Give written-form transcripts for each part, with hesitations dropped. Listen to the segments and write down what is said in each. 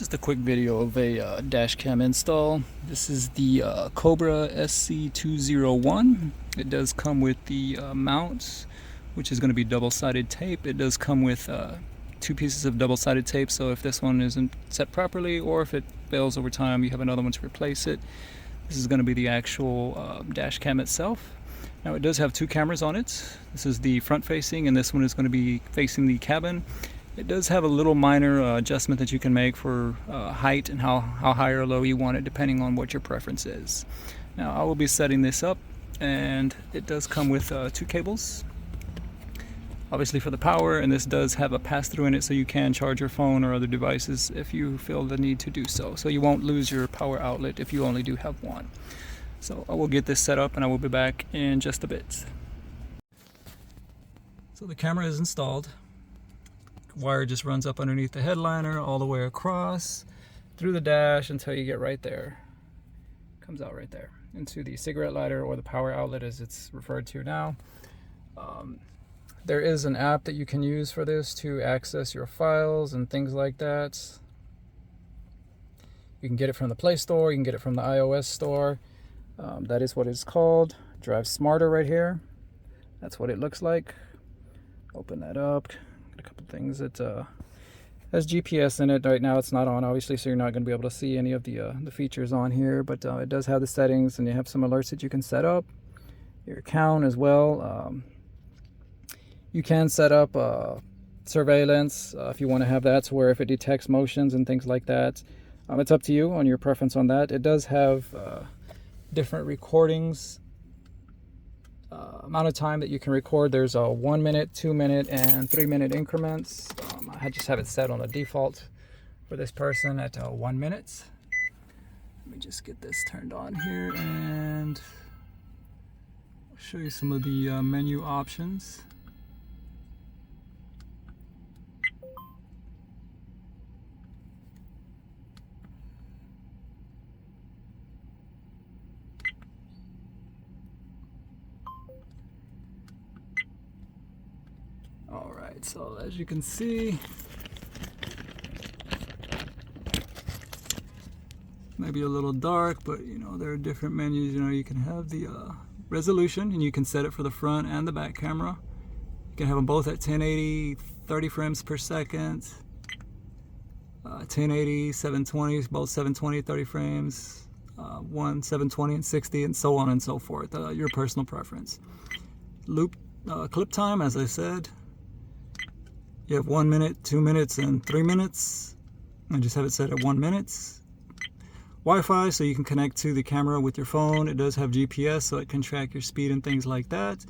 Just a quick video of a dash cam install. This is the Cobra SC201. It does come with the mount, which is going to be double-sided tape. It does come with two pieces of double-sided tape, so if this one isn't set properly or if it fails over time, you have another one to replace it. This is going to be the actual dash cam itself. Now it does have two cameras on it. This is the front facing and this one is going to be facing the cabin. It does have a little minor adjustment that you can make for height and how high or low you want it, depending on what your preference is. Now I will be setting this up, and it does come with two cables, obviously for the power, and this does have a pass-through in it, so you can charge your phone or other devices if you feel the need to do so. So you won't lose your power outlet if you only do have one. So I will get this set up and I will be back in just a bit. So the camera is installed. Wire just runs up underneath the headliner all the way across through the dash until you get right there. Comes out right there into the cigarette lighter, or the power outlet as it's referred to now. There is an app that you can use for this to access your files and things like that. You can get it from the Play Store, you can get it from the iOS store. That is what it's called. Drive Smarter right here. That's what it looks like. Open that up. A couple things. It has GPS in it. Right now it's not on, obviously, so you're not going to be able to see any of the features on here, but it does have the settings, and you have some alerts that you can set up. Your account as well. You can set up surveillance if you want to have that, to where if it detects motions and things like that. It's up to you on your preference on that. It does have different recordings, amount of time that you can record. There's a 1 minute, 2 minute, and 3 minute increments. I just have it set on the default for this person at 1 minute. Let me just get this turned on here and I'll show you some of the menu options. Alright, so as you can see, maybe a little dark, but you know, there are different menus. You know, you can have the resolution, and you can set it for the front and the back camera. You can have them both at 1080, 30 frames per second, 1080, 720, both 720, 30 frames, 720 and 60, and so on and so forth. Your personal preference. Loop clip time, as I said. You have 1 minute, 2 minutes, and 3 minutes. I just have it set at 1 minute. Wi-Fi, so you can connect to the camera with your phone. It does have GPS, so it can track your speed and things like that.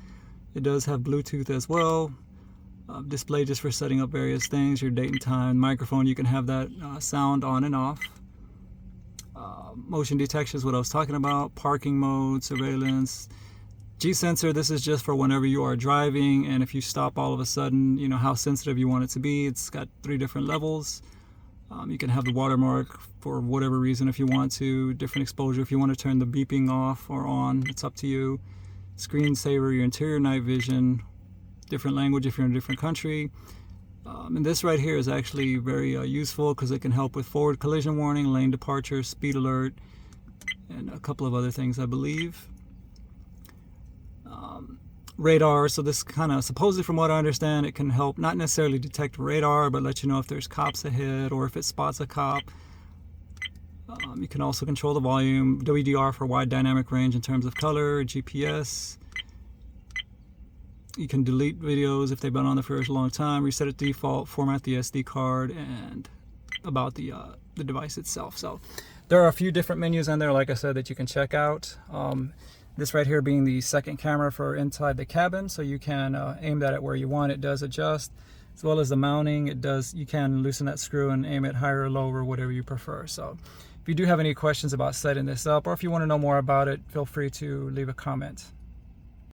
It does have Bluetooth as well. Display just for setting up various things, your date and time. Microphone, you can have that sound on and off. Motion detection is what I was talking about. Parking mode, surveillance. G-sensor, this is just for whenever you are driving, and if you stop all of a sudden, you know how sensitive you want it to be. It's got 3 different levels. You can have the watermark for whatever reason if you want to. Different exposure if you want to turn the beeping off or on. It's up to you. Screensaver, your interior night vision. Different language if you're in a different country. And this right here is actually very useful because it can help with forward collision warning, lane departure, speed alert, and a couple of other things, I believe. Radar, so this kind of, supposedly from what I understand, it can help not necessarily detect radar, but let you know if there's cops ahead or if it spots a cop. You can also control the volume. WDR for wide dynamic range in terms of color. GPS. You can delete videos if they've been on there for a long time. Reset it to default. Format the SD card, and about the device itself. So there are a few different menus on there, like I said, that you can check out. This right here being the second camera for inside the cabin, so you can aim that at where you want. It does adjust, as well as the mounting. You can loosen that screw and aim it higher or lower, whatever you prefer. So if you do have any questions about setting this up, or if you want to know more about it, feel free to leave a comment.